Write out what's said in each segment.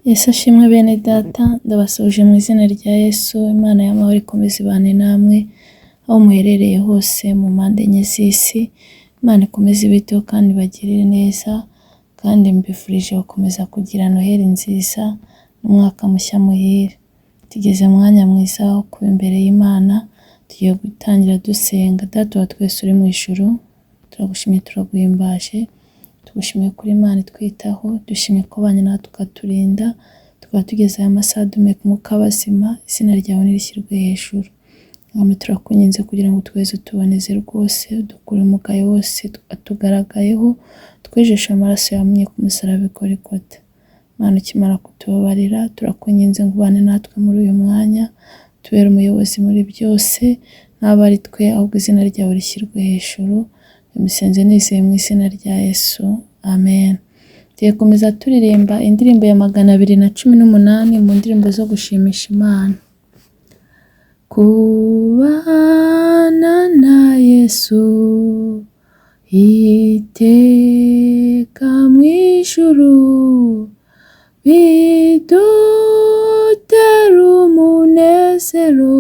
Yesu ashimwe bene data, ndabasuje mu izina rya Yesu. Imana y'amahoro ikomeze ibane namwe aho muherereye hose mu mpande enye z'isi. Imana ikomeze ibiteho kandi bagirire neza, kandi mbifurije gukomeza kugira Noheli nziza n'umwaka mushya muhire. Tugeze mu mwanya mwiza wo kuba imbere y'Imana, tugiye gutangira dusenga. Data wa twese uri mu ijuru, turagushimiye turaguhimbaje, tugushimiye kuri Imana itwitaho, dushimiye ko banye natwe ukaturinda, tukaba tugeze aya masaha duhumeka umwuka w'abazima. Izina ryawe nirishyirwe hejuru. Mwami turakunyinze kugira ngo tweze tuboneze rwose, dukure umugayo wose atugaragayeho, twejeshe amaraso yamye ku musaraba i Golgotha. Mana ukimara kutubabarira, turakunyinze ngo ubane natwe muri uyu mwanya, tubere umuyobozi muri byose, ntabwo ari twe ahubwo izina ryawe rishyirwe hejuru. Imisenze nizeye mu izina rya Yesu, amen. Tugiye komeza turirimba indirimbo ya 218 mu ndirimbo zo gushimisha Imana. Kubana na Yesu iteka mu ijuru, bidutera umunezero,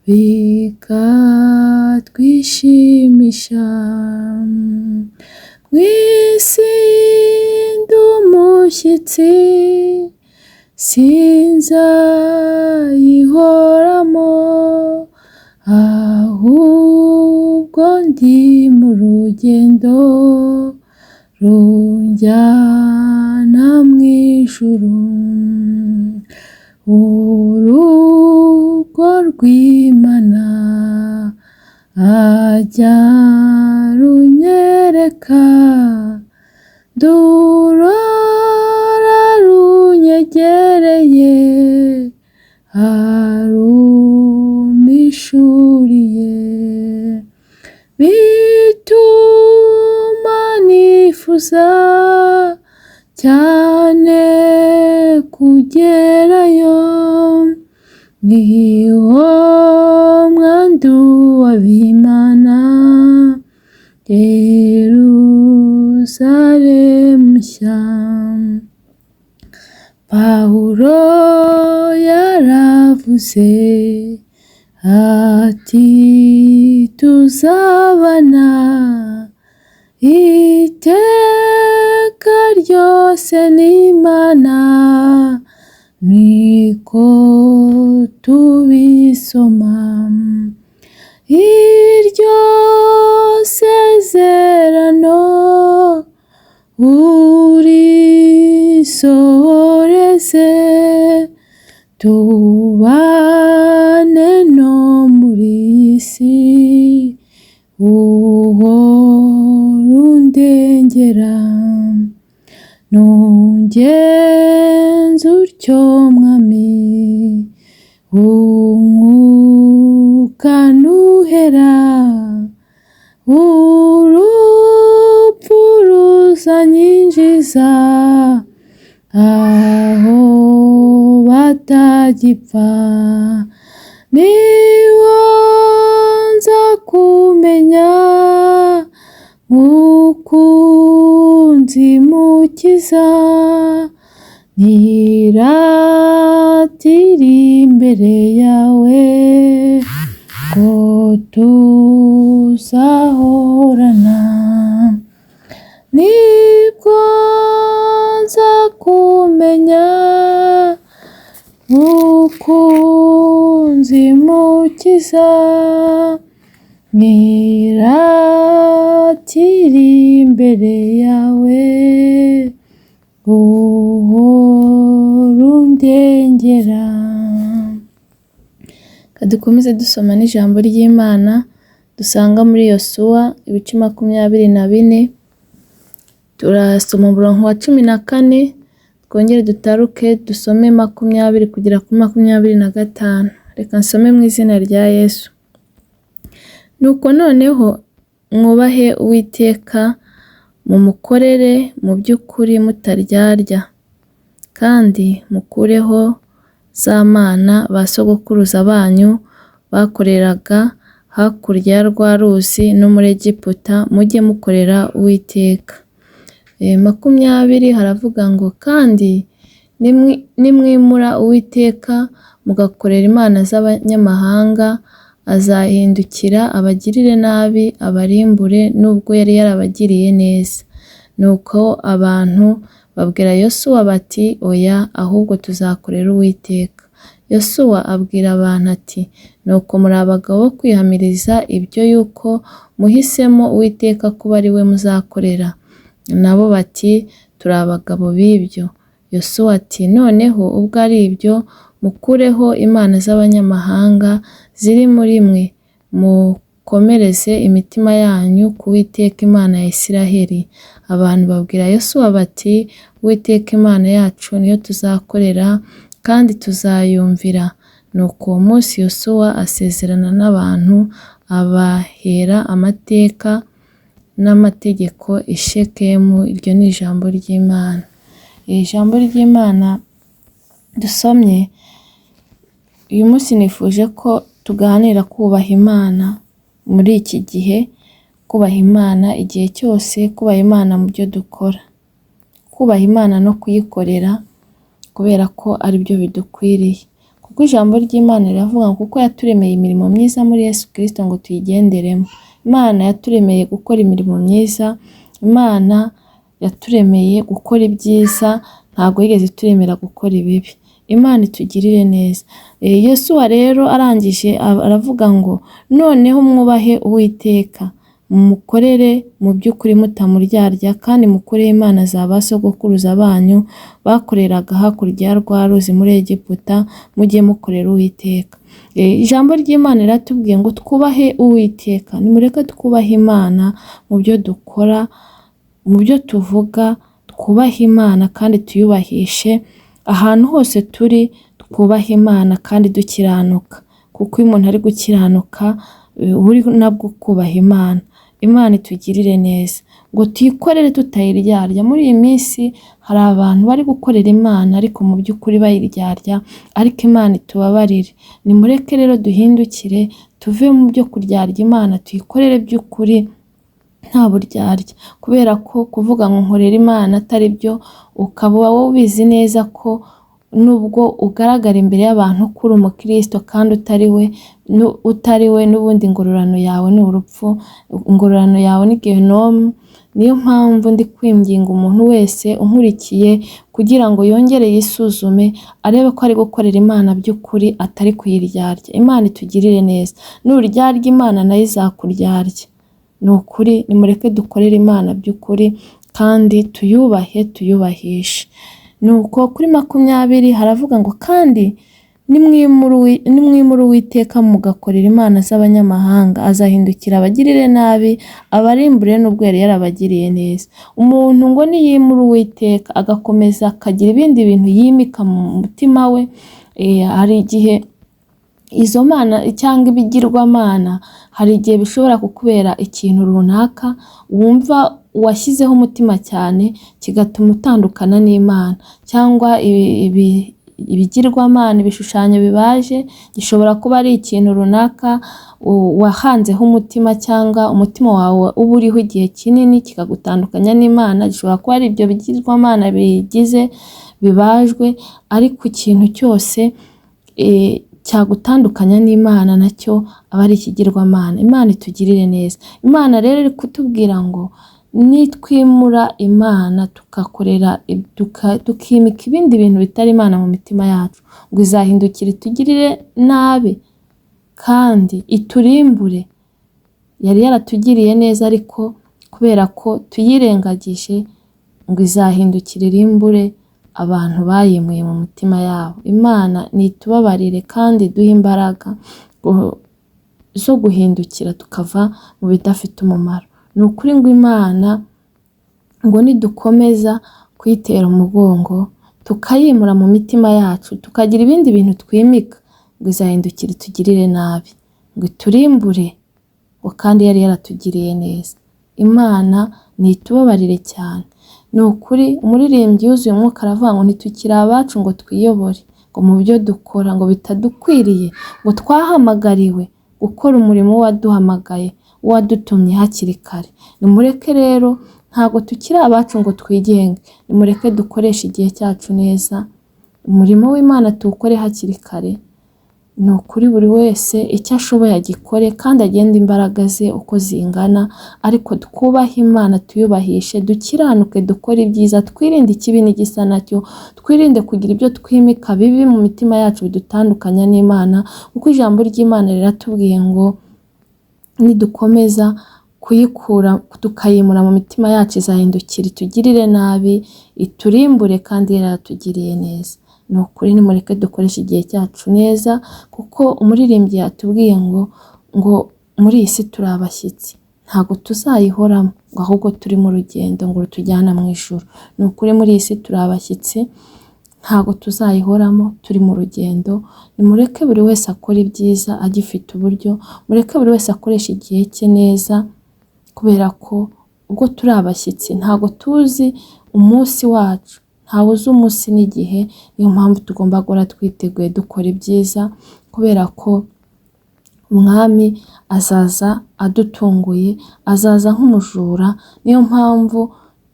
bikatwishimisha. Mw'isi ndi umushyitsi, sinzayihoramo, ahubwo ndi mu rugendo runjyana mu ijuru. Urugo rw'Imana ajya runyereka, ndurora runyegereye, arumpishuriye, bituma nifuza cyane kugerayo. Niho mwandu w'Imana, Yerusalemu nshya. Pawulo yaravuze ati tuzabana iteka ryose n'Imana, niko tubisoma. Iryo sezerano urisohoreze, tubane no muri iyi si, uhora undengera. Nungenza utyo Mwami, umwuka nuhera, urupfu ruzanyinjiza aho batagipfa. Niwo nza kumenya mukunzi mukiza, niratira imbere yawe ko tuzahorana. Nibwo nza kumenya mukunzi mukiza, niratira imbere yawe, uhora undengera. Dukomeze dusoma n'ijambo ry'Imana dusanga muri Yosuwa ibice 24. Turasoma umurongo wa 14, twongere dutaruke dusome 20 kugera kuri 25. Reka nsome mu izina rya Yesu. Nuko noneho mwubahe Uwiteka, mumukorere mu by'ukuri mutaryarya, kandi mukureho za mana ba sogokuruza banyu bakoreraga hakurya rwa ruzi no muri Egiputa, mujye mukorera Uwiteka. 20 haravuga ngo kandi nimwimura Uwiteka mugakorera imana z'abanyamahanga, azahindukira abagirire nabi abarimbure nubwo yari yarabagiriye neza. Nuko abantu babwira Yosuwa bati oya, ahubwo tuzakorera Uwiteka. Yosuwa abwira abantu ati nuko muri abagabo bo kwihamiriza ibyo yuko muhisemo Uwiteka kuba ari we muzakorera. Nabo bati turi abagabo b'ibyo. Yosuwa ati noneho ubwo ari ibyo, mukureho imana z'abanyamahanga ziri muri mwe, mukomereze imitima yanyu ku Uwiteka Imana ya Isiraheli. Abantu babwira Yosuwa bati Uwiteka Imana yacu niyo tuzakorera kandi tuzayumvira. Nuko uwo munsi Yosuwa asezerana n'abantu, abahera amateka n'amategeko i Shekemu. Iryo ni ijambo ry'Imana. Iri jambo ry'Imana dusomye uyu munsi nifuje ko tuganira kubaha Imana muri iki gihe, kubaha Imana igihe cyose, kubaha Imana mu byo dukora, kubaha Imana no kuyikorera kubera ko ari byo bidukwiriye. Kuko ijambo ry'Imana riravuga ngo kuko yaturemeye imirimo myiza muri Yesu Kristo ngo tuyigenderemo. Imana yaturemeye gukora imirimo myiza, Imana yaturemeye gukora ibyiza, ntabwo yigeze turemera gukora ibibi. Imana itugirire neza. Yosuwa rero arangije aravuga ngo noneho mwubahe Uwiteka, mukorere mu by'ukuri mutamuryarya, kandi mukorere imana za ba sogokuruza banyu bakoreraga hakurya ya rwa ruzi muri Egiputa, mujye mukorera Uwiteka. Ijambo ry'Imana riratubwiye ngo twubahe Uwiteka. Nimureke twubahe Imana mu byo dukora, mu byo tuvuga, twubahe Imana kandi tuyubahishe. Ahantu hose turi twubahe Imana kandi dukiranuka, kuko iyo umuntu ari gukiranuka uri nabwo kubaha Imana. Imana itugirire neza ngo tuyikorere tutayiryarya. Muri iyi minsi hari abantu bari gukorera Imana ariko mu by'ukuri bayiryarya, ariko Imana itubabarire. Nimureke rero duhindukire tuve mu byo kuryarya Imana, tuyikorere by'ukuri nta buryarya, kubera ko kuvuga ngo nkorera Imana atari byo, ukaba wowe ubizi neza ko nubwo ugaragara imbere y'abantu kuri umukristo kandi utari we n'ubundi ingororano yawe ni urupfu, ingororano yawe ni gehinomu. Niyo mpamvu ndi kwinginga umuntu wese unkurikiye kugira ngo yongere yisuzume, arebe ko ari gukorera Imana by'ukuri atari kuyiryarya. Imana itugirire neza. Nuryarya Imana nayo izakuryarya. Ni ukuri, nimureke dukorere Imana by'ukuri kandi tuyubahe, tuyubahishe. Nuko kuri 20 haravuga ngo kandi nimwimura Uwiteka mugakorera imana z'abanyamahanga, azahindukira abagirire nabi abarimbure nubwo yari yarabagiriye neza. Umuntu ngo niyimura Uwiteka agakomeza akagira ibindi bintu yimika mu mutima we, hari igihe izo mana cyangwa ibigirwamana, hari igihe bishobora kukubera ikintu runaka wumva washyizeho umutima cyane kigatuma utandukana n'Imana, cyangwa ibigirwamana, ibishushanyo bibaje, gishobora kuba ari ikintu runaka wahanzeho umutima, cyangwa umutima wawe uba uriho igihe kinini kikagutandukanya n'Imana. Gishobora kuba ari ibyo bigirwamana bigize bibajwe, ariko ikintu cyose cyagutandukanya n'Imana nacyo aba ari ikigirwamana. Imana itugirire neza. Imana rero iri kutubwira ngo nitwimura Imana tukakorera tukimika ibindi bintu bitari Imana mu mitima yacu, ngo izahindukira itugirire nabi kandi iturimbure. Yari yaratugiriye neza, ariko kubera ko tuyirengagije, ngo izahindukira irimbure abantu bayimuye mu mitima yabo. Imana nitubabarire kandi duhe imbaraga zo guhindukira tukava mu bidafite umumaro. Ni ukuri ngo Imana ngo nidukomeza kuyitera umugongo tukayimura mu mitima yacu, tukagira ibindi bintu twimika, ngo izahindukira itugirire nabi, ngo iturimbure, ngo kandi yari yaratugiriye neza. Imana nitubabarire cyane. Ni ukuri umuririmbyi yuzuye umwuka aravuga ngo ntitukiri abacu ngo twiyobore, ngo mu byo dukora ngo bitadukwiriye, ngo twahamagariwe gukora umurimo waduhamagaye, wadutumye hakiri kare. Nimureke rero ntago tukiri abacu ngo twigenge, nimureke dukoreshe igihe cyacu neza, umurimo w'Imana tuwukore hakiri kare. Ni ukuri buri wese icyo ashoboye agikore kandi agenda imbaraga ze uko zingana, ariko twubahe Imana, tuyubahishe, dukiranuke, dukore ibyiza, twirinde ikibi n'igisa nacyo, twirinde kugira ibyo twimika bibi mu mitima yacu bidutandukanya n'Imana, kuko ijambo ry'Imana riratubwiye ngo nidukomeza kuyikura tukayimura mu mitima yacu izahindukira itugirire nabi, iturimbure kandi yaratugiriye neza. Ni ukuri nimureke dukoreshe igihe cyacu neza, kuko umuririmbyi yatubwiye ngo muri iyi si turi abashyitsi, ntabwo tuzayihoramo, ngo ahubwo turi mu rugendo ngo rutujyana mu ijuru. Ni ukuri muri iyi si turi abashyitsi, ntabwo tuzayihoramo, turi mu rugendo. Nimureke buri wese akora ibyiza agifite uburyo, mureke buri wese akoresha igihe cye neza, kubera ko ubwo turi abashyitsi ntabwo tuzi umunsi wacu, ntawe uzi umunsi n'igihe. Niyo mpamvu tugomba guhora twiteguye dukora ibyiza, kubera ko umwami azaza adutunguye, azaza nk'umujura. Niyo mpamvu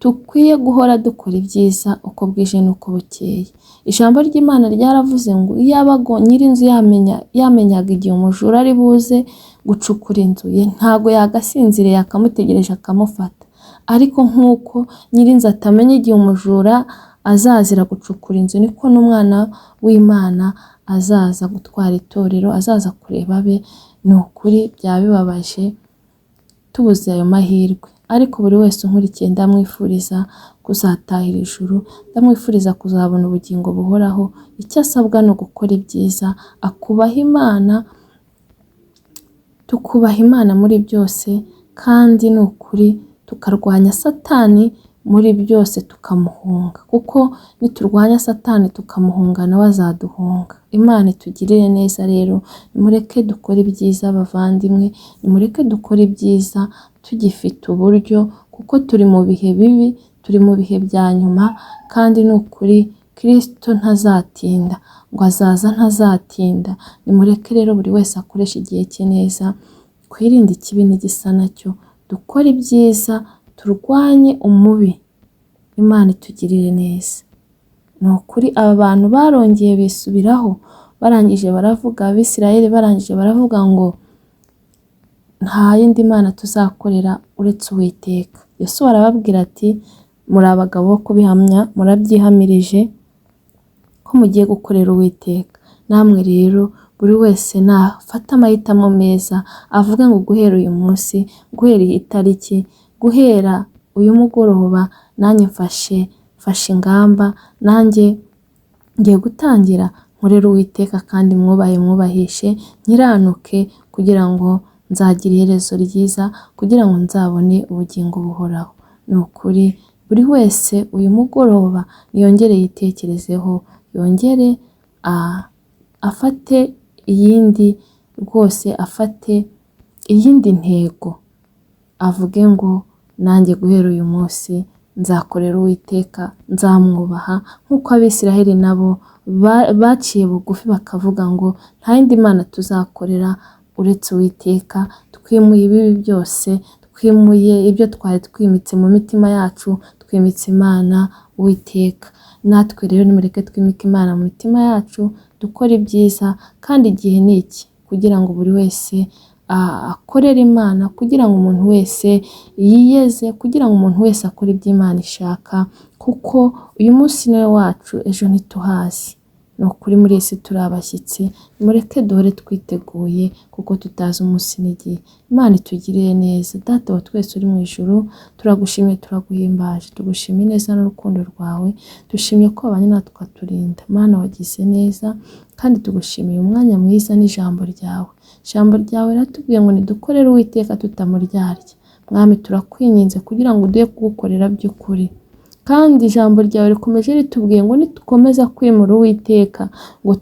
dukwiye guhora dukora ibyiza uko bwije n'uko bukeye. Ijambo ry'Imana ryaravuze ngo iyaba nyir'inzu yamenyaga igihe umujura ari buze gucukura inzu ye, ntabwo yagasinziriye akamutegereje akamufata. Ariko nk'uko nyir'inzu atamenya igihe umujura azazira gucukura inzu, niko n'umwana w'Imana azaza gutwara itorero, azaza kureba abe. Ni ukuri byaba bibabaje tubuze ayo mahirwe, ariko buri wese unkurikiye ndamwifuriza kuzatahira ijuru, ndamwifuriza kuzabona ubugingo buhoraho. Icyo asabwa ni ugukora ibyiza, akubaha Imana, tukubaha Imana muri byose, kandi ni ukuri tukarwanya Satani muri byose tukamuhunga, kuko niturwanya Satani tukamuhunga nawe azaduhunga. Imana itugirire neza rero, nimureke dukore ibyiza bavandimwe, nimureke dukore ibyiza tugifite uburyo, kuko turi mu bihe bibi, turi mu bihe bya nyuma, kandi ni ukuri Kristo ntazatinda, ngo azaza ntazatinda. Nimureke rero buri wese akoresha igihe cye neza, twirinde ikibi n'igisa nacyo, dukore ibyiza, turwanye umubi. Imana itugirire neza. Ni ukuri aba bantu barongeye bisubiraho, barangije baravuga, Abisirayeli barangije baravuga ngo nta yindi Mana tuzakorera uretse Uwiteka. Yosuwa arababwira ati muri abagabo bo kubihamya, murabyihamirije ko mugiye gukorera Uwiteka. Namwe rero buri wese nafata amahitamo meza, avuga ngo guhera uyu munsi, guhera iyi tariki, guhera uyu mugoroba, nanjye mfashe ingamba, nanjye ngiye gutangira nkorera Uwiteka kandi mwubahishe, nkiranuke kugira ngo nzagire iherezo ryiza, kugira ngo nzabone ubugingo buhoraho. Ni ukuri buri wese uyu mugoroba yongere yitekerezeho, yongere afate iyindi rwose, afate iyindi ntego, avuge ngo nanjye guhera uyu munsi nzakorera Uwiteka, nzamwubaha nk'uko Abisirayeli nabo baciye bugufi bakavuga ngo nta yindi Mana tuzakorera uretse Uwiteka. Twimuye ibibi byose, twimuye ibyo twari twimitse mu mitima yacu, twimitse Imana Uwiteka. Natwe rero nimureke twimike Imana mu mitima yacu, dukore ibyiza, kandi igihe ni iki kugira ngo buri wese akorera Imana, kugira ngo umuntu wese yiyeze, kugira ngo umuntu wese akore ibyo Imana ishaka, kuko uyu munsi niwe wacu, ejo ntituhazi. Ni ukuri muri iyi si turi abashyitsi, nimureke duhore twiteguye, kuko tutazi umunsi n'igihe. Imana itugirire neza. Data wa twese uri mu ijuru, turagushimiye, turaguhimbaje, tugushimiye neza n'urukundo rwawe, dushimiye ko wabanye natwe ukaturinda. Mana wagize neza, kandi tugushimiye umwanya mwiza n'ijambo ryawe. Ijambo ryawe riratubwiye ngo nidukorere Uwiteka tutamuryarya. Mwami turakwinginze kugira ngo uduhe kugukorera by'ukuri, kandi ijambo ryawe rikomeje ritubwiye ngo nitukomeza kwimura Uwiteka, ngo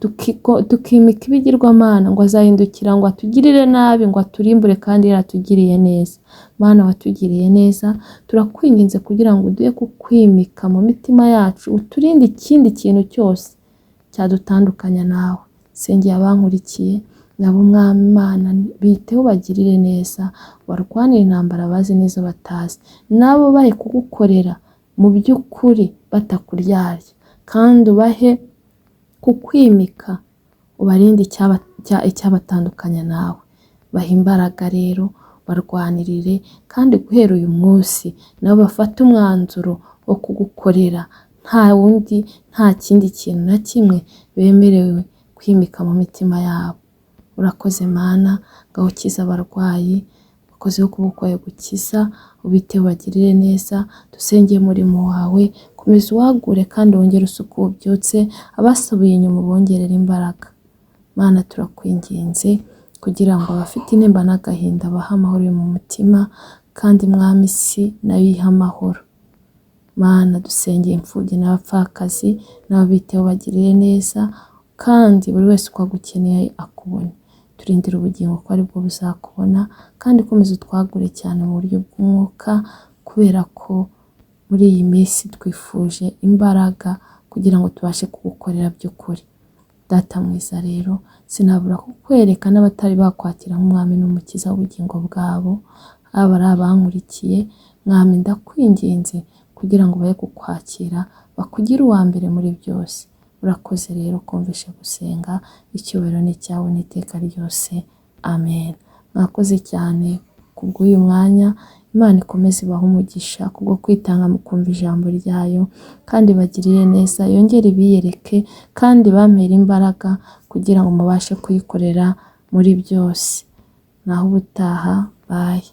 tukimika ibigirwamana, ngo azahindukira ngo atugirire nabi, ngo aturimbure kandi yaratugiriye neza. Mana watugiriye neza, turakwinginze kugira ngo uduhe kukwimika mu mitima yacu, uturinde ikindi kintu cyose cyadutandukanya nawe. Sengeye abankurikiye nabo Mwami Imana, biteho bagirire neza, barwanire intambara bazi neza batazi, nabo bahe kugukorera mu by'ukuri batakuryarya, kandi ubahe kukwimika, ubarinde icyabatandukanya nawe. Baha imbaraga rero, barwanirire, kandi guhera uyu munsi nabo bafate umwanzuro wo kugukorera, nta wundi, nta kindi kintu na kimwe bemerewe kwimika mu mitima yabo. Urakoze Mana, ngaho ukiza abarwayi, ukoze ukuboko kwawe gukiza, ubiteho bagirire neza. Dusengeye umurimo wawe, komeza uwagure kandi wongere usuku ubyutse, abasubiye inyuma bongerera imbaraga. Mana, turakwinginze kugira ngo abafite intimba n'agahinda bahe amahoro mu mutima, kandi Mwami isi nayo ihe amahoro. Mana, dusengeye imfubyi n'abapfakazi, nabo biteho bagirire neza, kandi buri wese uko agukeneye akubone. Turindire ubugingo ko aribwo buzakubona, kandi komeza utwagure cyane mu buryo bw'umwuka, kubera ko muri iyi minsi twifuje imbaraga kugira ngo tubashe kugukorera by'ukuri. Data mwiza rero, sinabura kukwereka n'abatari bakwakira nk'umwami n'umukiza w'ubugingo bwabo, aba ari abankurikiye. Mwami, ndakwinginze kugira ngo baye kukwakira, bakugire uwa mbere muri byose. Urakoze rero kumvishe gusenga, icyubahiro ni cyawe n'iteka ryose. Amen. Mwakoze cyane kubw'uyu mwanya. Imana ikomeze ibahe umugisha kubwo kwitanga mu kumva ijambo ryayo, kandi bagirire neza, yongere ibiyereke, kandi bampere imbaraga kugira ngo mubashe kuyikorera muri byose. Naho ubutaha, bye.